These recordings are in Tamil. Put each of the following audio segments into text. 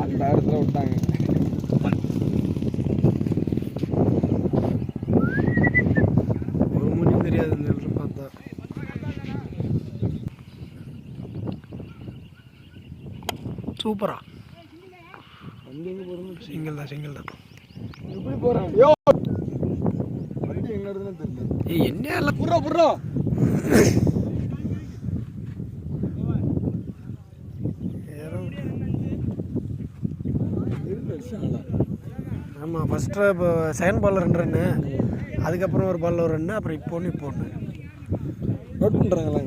அந்த இடத்துல விட்டாங்க. ஒரு மணி தெரியாது இந்த இடத்துல பார்த்தா. சூப்பரா சிங்கிள் தான் சிங்கிள் தான். எப்படி போறான்? வண்டி எங்க இருக்குன்னு தெரியல. ஏய் என்ன எல்லாம் புறா புறா. ஆமாம் ஃபஸ்ட்டு இப்போ செகண்ட் பாலில் 2 ரன்னு, அதுக்கப்புறம் ஒரு பாலில் 1 ரன்னு, அப்புறம் இப்போ ஒன்று நோட் பண்ணுறாங்களா?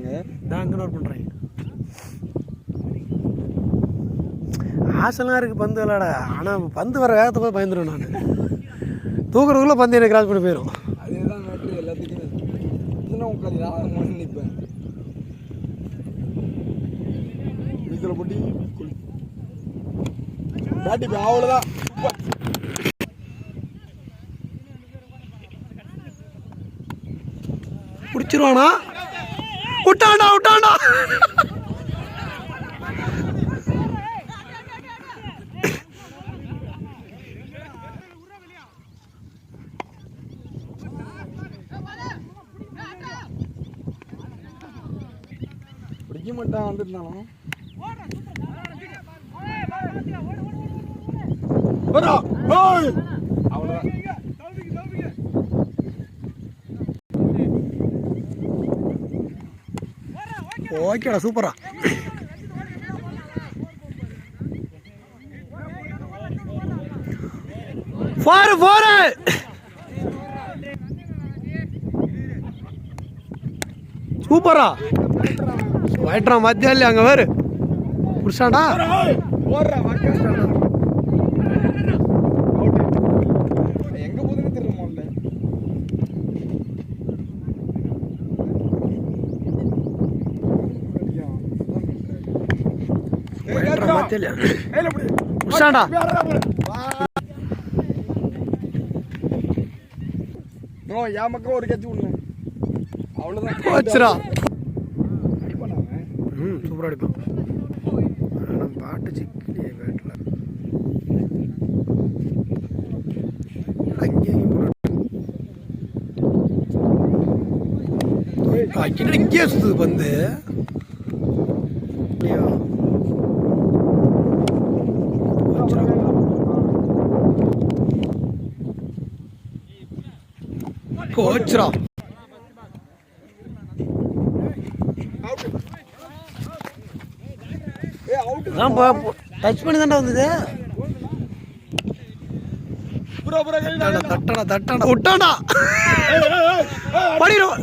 நான் அங்கே நோட் பண்ணுறேன். ஆசைலாம் இருக்குது பந்து விளாட, ஆனால் பந்து வர வேகத்தை போய் பயந்துடுவேன் நான். தூக்குறதுக்குள்ளே பந்து எனக்கு கிராஸ் பண்ணி போயிடும். அதே தான் நோட்டு எல்லாத்துக்குமே. இன்னும் உட்காந்து நான் நிற்பேன் வீட்டில் போட்டி காட்டி அவ்வளோதான். பிடிச்சிருவானா? விட்டாண்டா விட்டாண்டா. பிடிக்க மாட்டான் வந்துருந்தாலும் ஓகேடா சூப்பரா. ஃபாரு ஃபாரு சூப்பரா. வயிற்றா மத்தியா இல்லையா அங்கே வேறு புருஷாண்டா. எங்க போதுன்னு தெரியுமா? புருஷாண்டா என் பக்கம் ஒரு கட்சி ஒண்ணு அவ்வளோதான் போச்சுடா. சூப்பராக அடிப்பான். பாட்டு சிக்கலையே பேட்டில் அங்கேயும் இங்கேயே சுற்றுது பந்து. போச்சுடா. டச் பண்ணி தாண்டா வந்தது. தட்டாடா தட்டாடா விட்டாடா பண்ணிடுவோம்.